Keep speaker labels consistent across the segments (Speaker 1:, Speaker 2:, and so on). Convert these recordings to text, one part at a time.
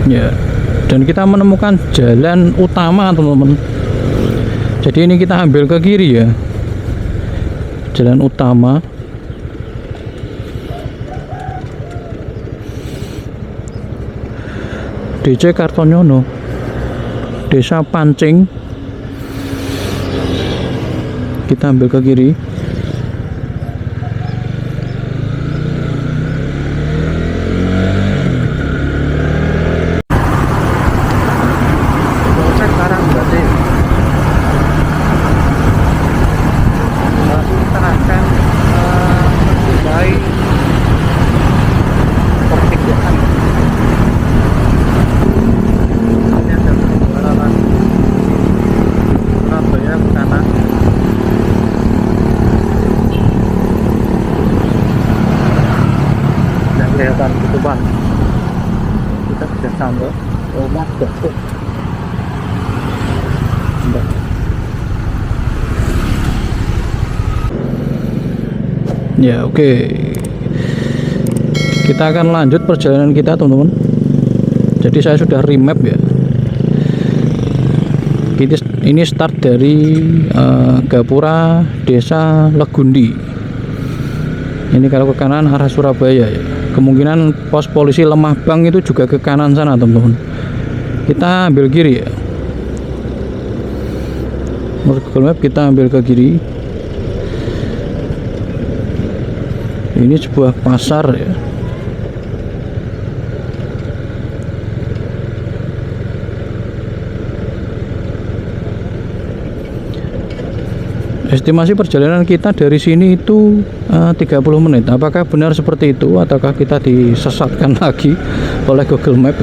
Speaker 1: ya. Dan kita menemukan jalan utama teman-teman. Jadi ini kita ambil ke kiri ya, jalan utama. DC Kartonyono, Desa Pancing. Kita ambil ke kiri.
Speaker 2: Kelihatan ketuban, kita bisa sampai rumah jatuh.
Speaker 1: Ya oke, kita akan lanjut perjalanan kita teman-teman. Jadi saya sudah remap ya. Ini start dari Gapura Desa Legundi. Ini kalau ke kanan arah Surabaya ya. Kemungkinan pos polisi Lemah Bang itu juga ke kanan sana teman-teman. Kita ambil kiri ya. Menurut Google Map kita ambil ke kiri. Ini sebuah pasar ya. Estimasi perjalanan kita dari sini itu 30 menit. Apakah benar seperti itu ataukah kita disesatkan lagi oleh Google Map?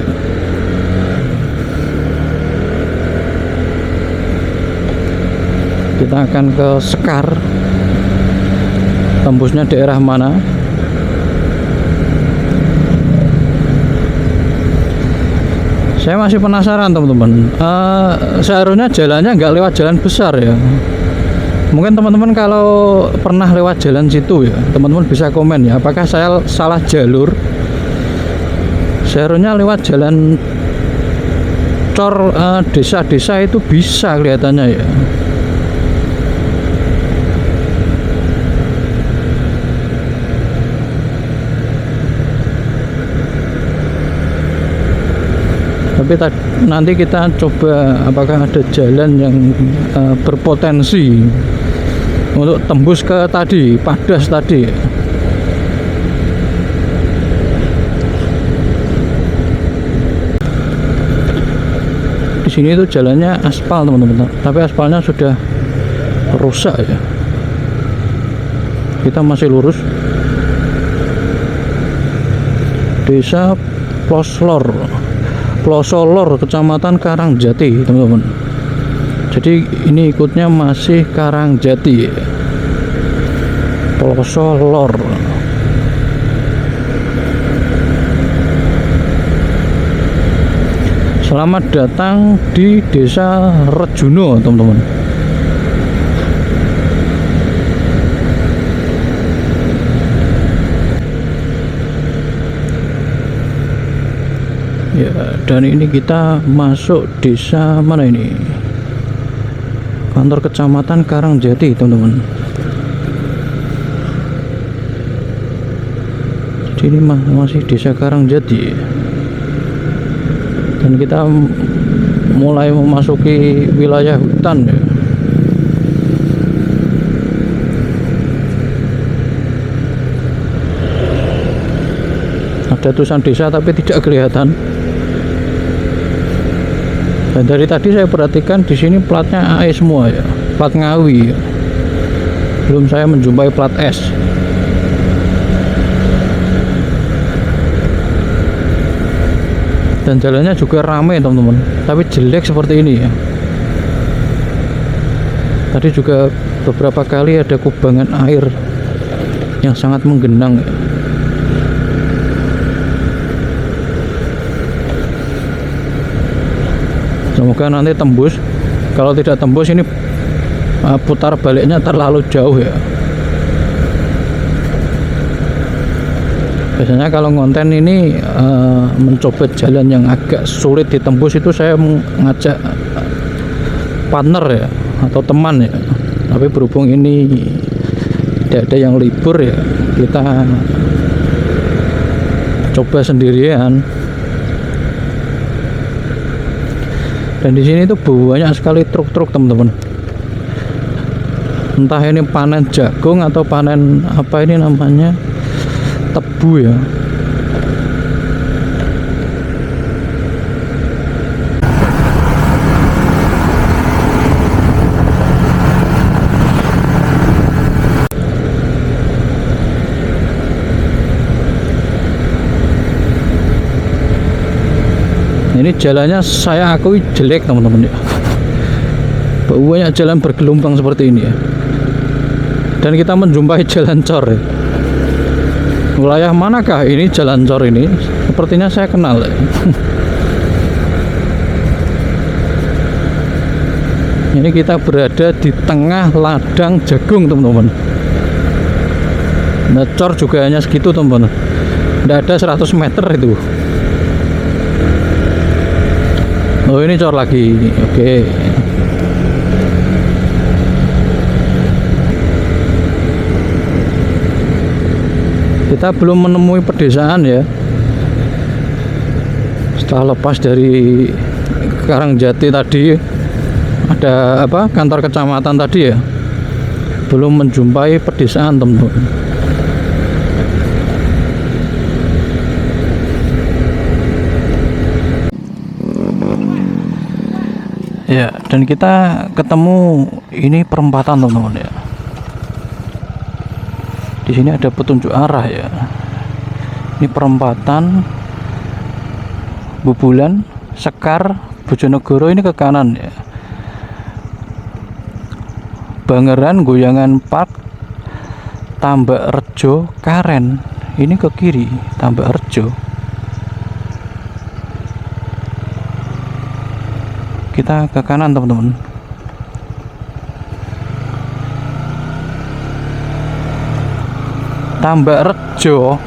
Speaker 1: Kita akan ke Sekar. Tembusnya daerah mana? Saya masih penasaran teman-teman. Seharusnya jalannya nggak lewat jalan besar ya. Mungkin teman-teman kalau pernah lewat jalan situ ya, teman-teman bisa komen ya, apakah saya salah jalur? Seharusnya lewat jalan cor desa-desa itu bisa kelihatannya ya. Tapi nanti kita coba apakah ada jalan yang berpotensi untuk tembus ke tadi Padas tadi. Di sini itu jalannya aspal teman-teman, tapi aspalnya sudah rusak ya. Kita masih lurus. Desa Plosolor, Kecamatan Karangjati teman-teman. Jadi ini ikutnya masih Karangjati, Plosolor. Selamat datang di Desa Rejuno teman-teman. Ya, dan ini kita masuk desa mana ini? Kantor Kecamatan Karangjati teman-teman. Jadi ini masih desa Karangjati. Dan kita mulai memasuki wilayah hutan ya. Ada tulisan desa tapi tidak kelihatan. Dan dari tadi saya perhatikan di sini platnya AE semua ya, plat Ngawi. Belum saya menjumpai plat S. Dan jalannya juga ramai teman-teman, tapi jelek seperti ini ya. Tadi juga beberapa kali ada kubangan air yang sangat menggenang ya. Semoga nanti tembus. Kalau tidak tembus ini putar baliknya terlalu jauh ya. Biasanya kalau konten ini mencoba jalan yang agak sulit ditembus itu saya mengajak partner ya atau teman ya. Tapi berhubung ini tidak ada yang libur ya, kita coba sendirian. Dan di sini tuh banyak sekali truk-truk teman-teman. Entah ini panen jagung atau panen apa ini namanya, tebu ya. Ini jalannya saya akui jelek teman-teman ya. Banyak jalan bergelombang seperti ini ya. Dan kita menjumpai jalan cor ya. Wilayah manakah ini jalan cor ini? Sepertinya saya kenal ya. Ini kita berada di tengah ladang jagung teman-teman. Nah, cor juga hanya segitu teman-teman. Tidak ada 100 meter itu. Oh ini cor lagi, oke. Kita belum menemui pedesaan ya. Setelah lepas dari Karangjati tadi, ada apa kantor kecamatan tadi ya, belum menjumpai pedesaan teman-teman. Ya, dan kita ketemu ini perempatan teman-teman ya. Di sini ada petunjuk arah ya. Ini perempatan Bubulan, Sekar, Bojonegoro ini ke kanan ya. Bangeran, Goyangan Park, Tambak Rejo, Karen ini ke kiri, Tambak Rejo. Kita ke kanan teman-teman. Tambak Rejo.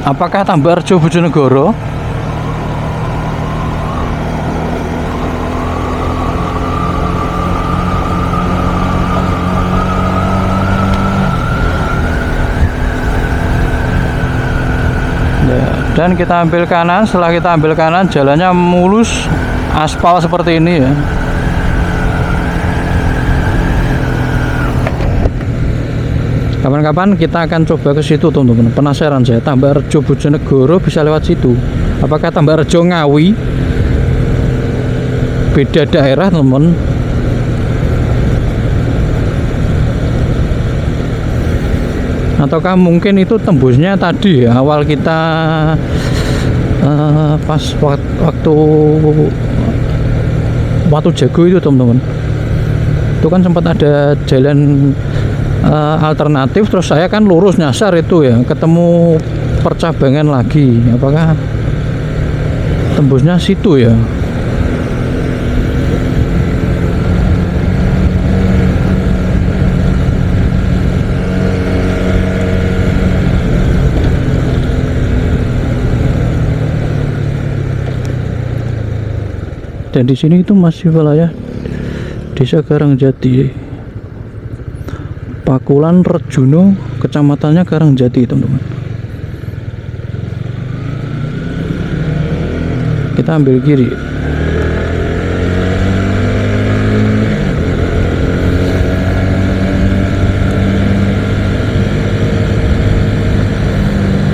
Speaker 1: Apakah Tambak Rejo Bojonegoro? Dan kita ambil kanan. Setelah kita ambil kanan, jalannya mulus, aspal seperti ini ya. Kapan-kapan kita akan coba ke situ teman-teman. Penasaran saya, Tambak Rejo Bojonegoro bisa lewat situ. Apakah Tambak Rejo Ngawi? Beda daerah teman-teman. Ataukah mungkin itu tembusnya tadi ya, awal kita pas waktu jago itu teman-teman. Itu kan sempat ada jalan alternatif, terus saya kan lurus nyasar itu ya, ketemu percabangan lagi. Apakah tembusnya situ ya? Dan di sini itu masih wilayah Desa Karangjati, Pakulan Rejono, kecamatannya Karangjati teman-teman. Kita ambil kiri.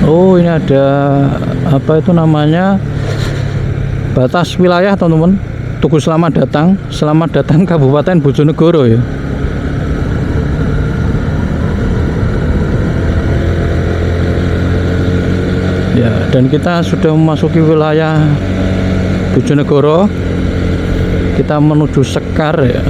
Speaker 1: Oh ini ada apa itu namanya, batas wilayah teman-teman. Tugu selamat datang Kabupaten Bojonegoro ya. Ya, dan kita sudah memasuki wilayah Bojonegoro. Kita menuju Sekar ya.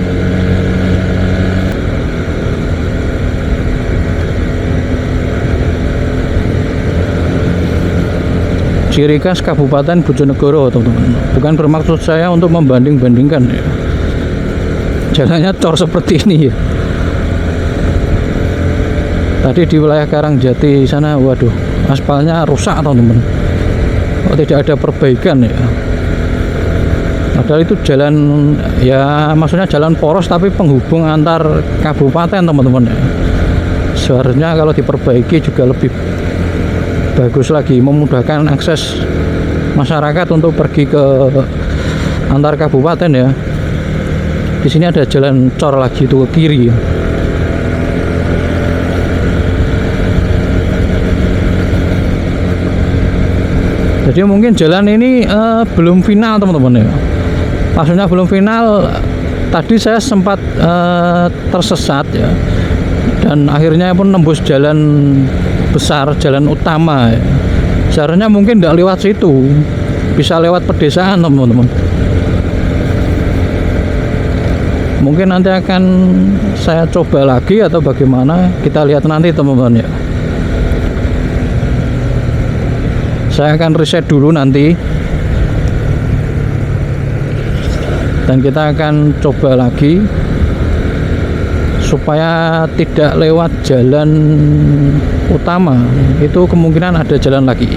Speaker 1: Ciri khas Kabupaten Bojonegoro teman-teman. Bukan bermaksud saya untuk membanding-bandingkan ya. Jalannya cor seperti ini ya. Tadi di wilayah Karangjati sana, waduh, aspalnya rusak teman-teman. Oh, tidak ada perbaikan ya. Padahal itu jalan, ya maksudnya jalan poros tapi penghubung antar kabupaten teman-teman ya. Seharusnya kalau diperbaiki juga lebih bagus lagi, memudahkan akses masyarakat untuk pergi ke antar kabupaten ya. Di sini ada jalan cor lagi itu ke kiri ya. Jadi mungkin jalan ini belum final teman-teman ya. Maksudnya belum final. Tadi saya sempat tersesat ya, dan akhirnya pun nembus jalan besar, jalan utama ya. Seharusnya mungkin tidak lewat situ, bisa lewat pedesaan teman-teman. Mungkin nanti akan saya coba lagi atau bagaimana, kita lihat nanti teman-teman ya. Saya akan riset dulu nanti, dan kita akan coba lagi supaya tidak lewat jalan utama. Itu kemungkinan ada jalan lagi.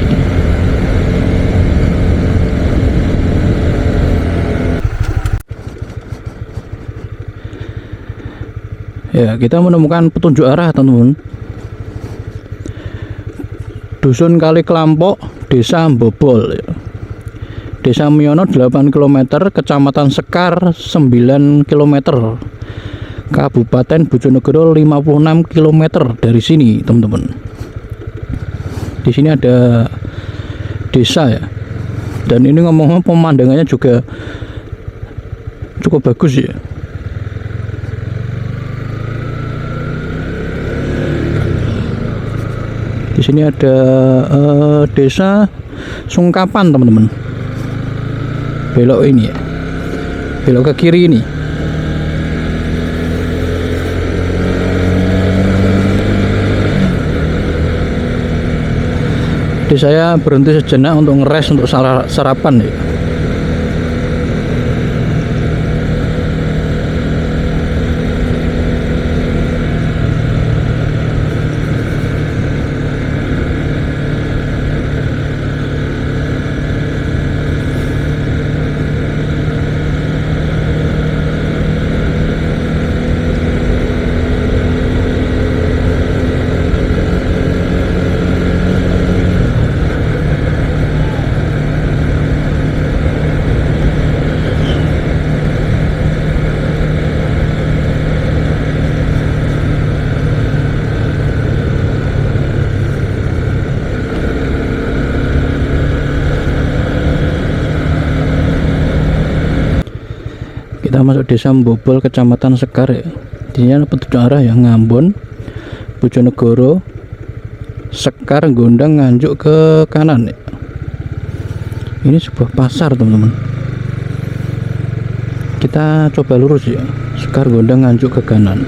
Speaker 1: Ya, kita menemukan petunjuk arah teman-teman. Dusun Kali Kelampok, Desa Mbobol ya. Desa Miono 8 km, Kecamatan Sekar 9 km, Kabupaten Bojonegoro 56 km dari sini teman-teman. Di sini ada desa ya, dan ini ngomong-ngomong pemandangannya juga cukup bagus ya. Di sini ada desa Sungkapan teman-teman. Belok ini ya, belok ke kiri ini. Jadi saya berhenti sejenak untuk ngeres untuk sarapan ya. Kita masuk Desa Mbobol, Kecamatan Sekar ya. Di sini ada petunjuk arah yang Ngambon, Bojonegoro, Sekar, Gondang, Nganjuk ke kanan ya. Ini sebuah pasar teman-teman. Kita coba lurus ya, Sekar, Gondang, Nganjuk ke kanan.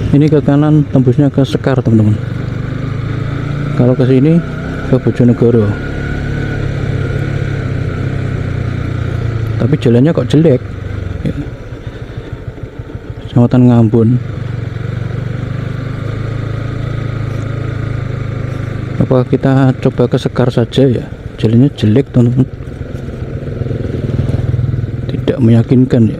Speaker 1: Ini ke kanan tembusnya ke Sekar teman-teman. Kalau ke sini ke Bojonegoro. Tapi jalannya kok jelek ya. Kecamatan Ngambon. Apa kita coba ke Sekar saja ya? Jalannya jelek teman-teman, tidak meyakinkan ya.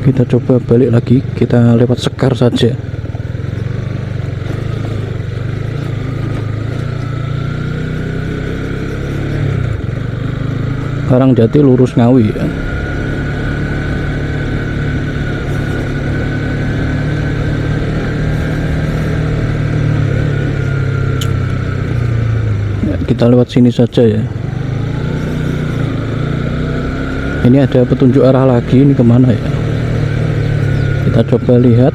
Speaker 1: Kita coba balik lagi, kita lewat Sekar saja. Karangjati lurus Ngawi ya. Kita lewat sini saja ya. Ini ada petunjuk arah lagi, ini kemana ya? Kita coba lihat.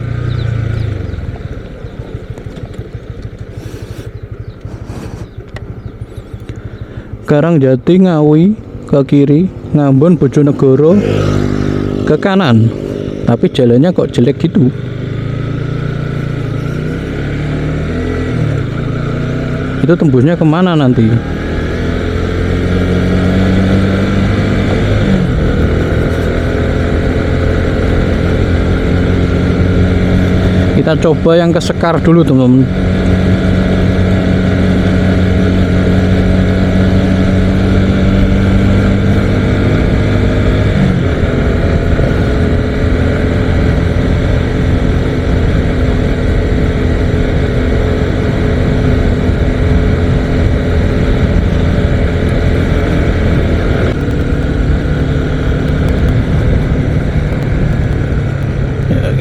Speaker 1: Karangjati Ngawi ke kiri, Ngambon Bojonegoro ke kanan. Tapi jalannya kok jelek gitu. Itu tembusnya kemana nanti? Kita coba yang ke Sekar dulu teman-teman.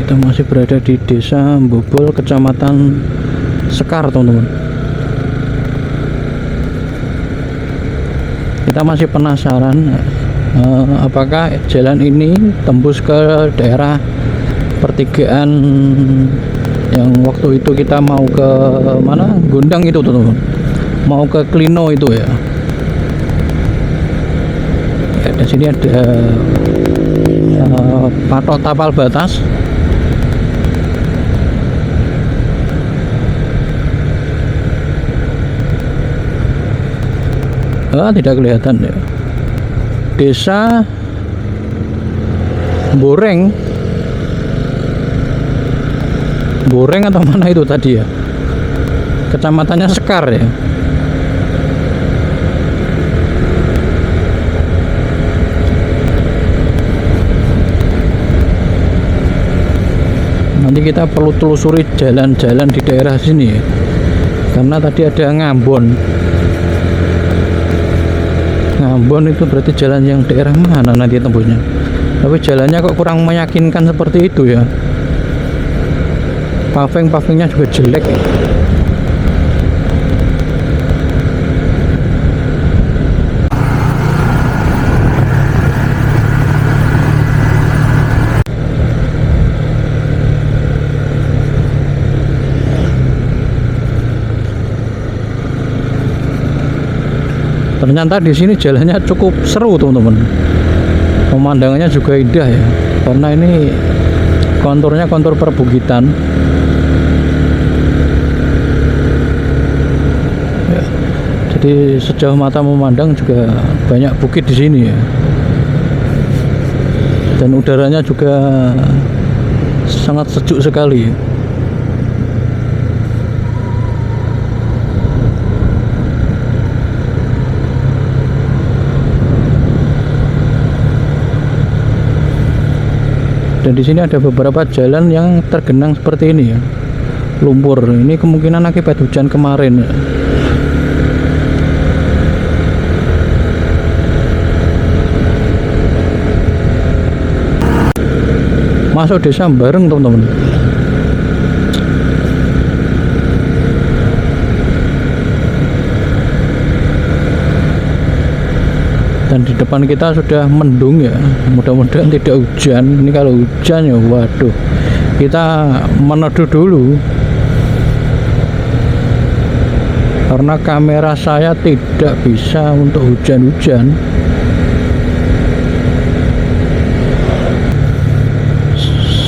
Speaker 1: Kita masih berada di Desa Mbobol, Kecamatan Sekar, teman-teman. Kita masih penasaran apakah jalan ini tembus ke daerah pertigaan yang waktu itu kita mau ke mana, Gondang itu, teman-teman, mau ke Klino itu ya. Di sini ada patok tapal batas. Tidak kelihatan ya. Desa Boreng atau mana itu tadi ya, kecamatannya Sekar ya. Nanti kita perlu telusuri jalan-jalan di daerah sini ya, karena tadi ada Ngambon itu berarti jalan yang daerah mana nanti tembusnya, tapi jalannya kok kurang meyakinkan seperti itu ya. Pavingnya juga jelek ya. Ternyata di sini jalannya cukup seru, teman-teman. Pemandangannya juga indah ya, karena ini konturnya kontur perbukitan. Ya, jadi sejauh mata memandang juga banyak bukit di sini ya. Dan udaranya juga sangat sejuk sekali. Dan di sini ada beberapa jalan yang tergenang seperti ini ya, lumpur. Ini kemungkinan akibat hujan kemarin. Masuk desa Bareng, teman-teman. Dan di depan kita sudah mendung ya, mudah-mudahan tidak hujan. Ini kalau hujan ya waduh, kita meneduh dulu karena kamera saya tidak bisa untuk hujan-hujan.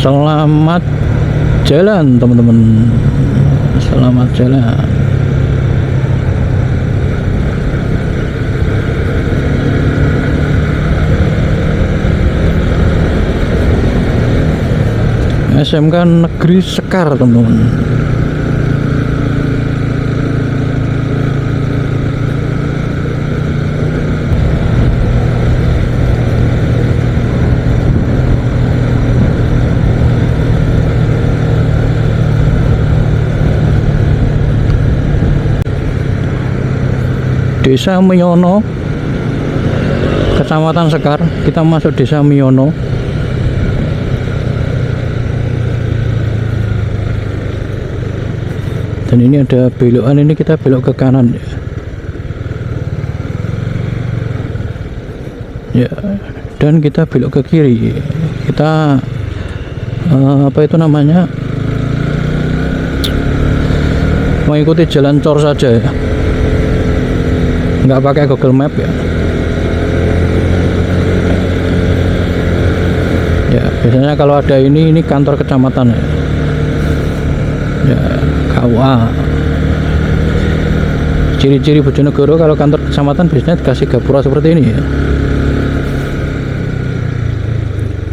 Speaker 1: Selamat jalan, teman-teman, selamat jalan. SMK Negeri Sekar, teman-teman. Desa Miyono, Kecamatan Sekar. Kita masuk Desa Miyono. Dan ini ada belokan, ini kita belok ke kanan ya, dan kita belok ke kiri. Kita apa itu namanya, mengikuti jalan cor saja ya, nggak pakai Google Map ya. Ya biasanya kalau ada ini kantor kecamatan ya, KUA. Ciri-ciri Bojonegoro kalau kantor kecamatan biasanya dikasih gapura seperti ini ya.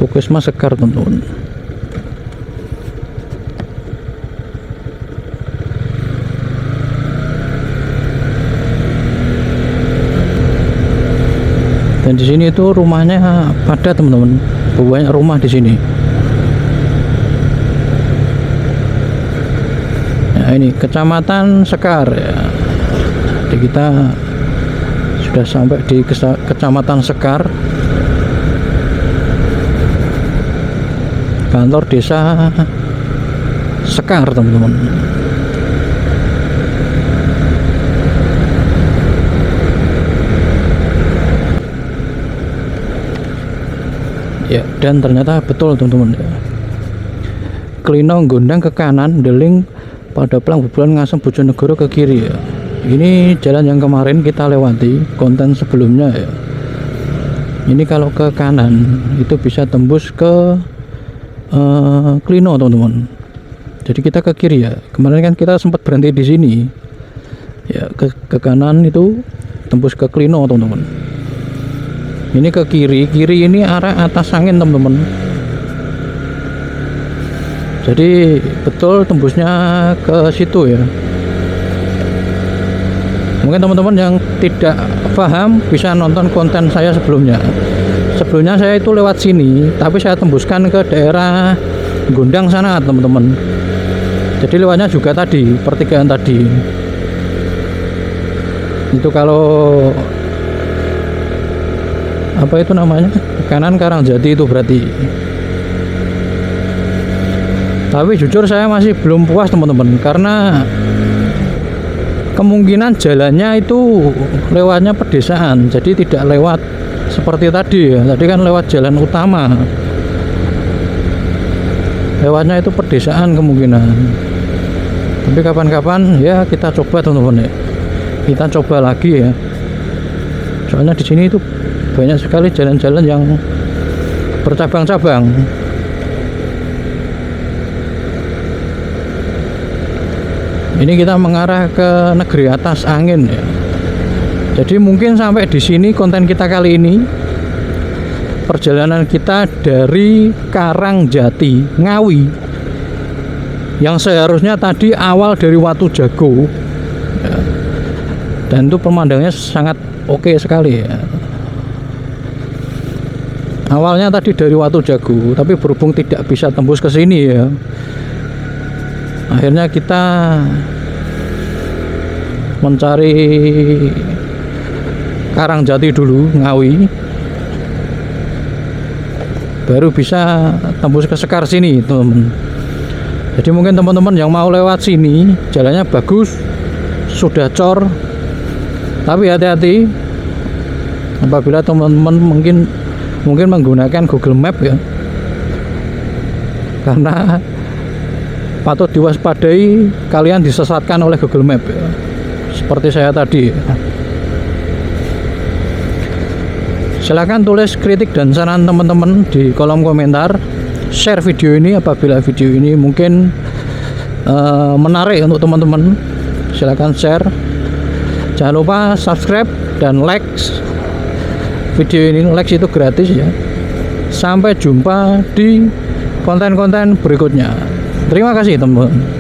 Speaker 1: Puskesmas Sekar, teman-teman. Dan di sini itu rumahnya padat teman-teman, banyak rumah di sini. Nah, ini Kecamatan Sekar ya. Jadi kita sudah sampai di Kecamatan Sekar, kantor desa Sekar teman-teman. Ya, dan ternyata betul teman-teman ya. Klino Gondang ke kanan, Deling pada Plang Bubulan Ngasem Bojonegoro ke kiri ya. Ini jalan yang kemarin kita lewati konten sebelumnya ya. Ini kalau ke kanan itu bisa tembus ke Klino teman-teman. Jadi kita ke kiri ya. Kemarin kan kita sempat berhenti di sini. Ya, ke kanan itu tembus ke Klino teman-teman. Ini ke kiri, kiri ini arah atas angin teman-teman. Jadi betul tembusnya ke situ ya. Mungkin teman-teman yang tidak paham bisa nonton konten saya sebelumnya. Sebelumnya saya itu lewat sini, tapi saya tembuskan ke daerah Gondang sana teman-teman. Jadi lewatnya juga tadi, pertigaan tadi. Itu kalau apa itu namanya, kanan Karangjati itu berarti. Tapi jujur saya masih belum puas teman-teman, karena kemungkinan jalannya itu lewatnya pedesaan, jadi tidak lewat seperti tadi ya. Tadi kan lewat jalan utama, lewatnya itu pedesaan kemungkinan. Tapi kapan-kapan ya kita coba teman-teman ya, kita coba lagi ya. Soalnya di sini itu banyak sekali jalan-jalan yang bercabang-cabang. Ini kita mengarah ke negeri atas angin ya. Jadi mungkin sampai di sini konten kita kali ini. Perjalanan kita dari Karangjati Ngawi, yang seharusnya tadi awal dari Watu Jago ya. Dan itu pemandangannya sangat oke sekali ya. Awalnya tadi dari Watu Jago, tapi berhubung tidak bisa tembus ke sini ya, akhirnya kita mencari Karangjati dulu, Ngawi, baru bisa tembus ke Sekar sini teman-teman. Jadi mungkin teman-teman yang mau lewat sini, jalannya bagus, sudah cor, tapi hati-hati apabila teman-teman mungkin menggunakan Google Map ya, karena patut diwaspadai kalian disesatkan oleh Google Map ya, seperti saya tadi. Silahkan tulis kritik dan saran teman-teman di kolom komentar. Share video ini apabila video ini mungkin menarik untuk teman-teman. Silahkan share. Jangan lupa subscribe dan like video ini. Like itu gratis ya. Sampai jumpa di konten-konten berikutnya. Terima kasih teman-teman.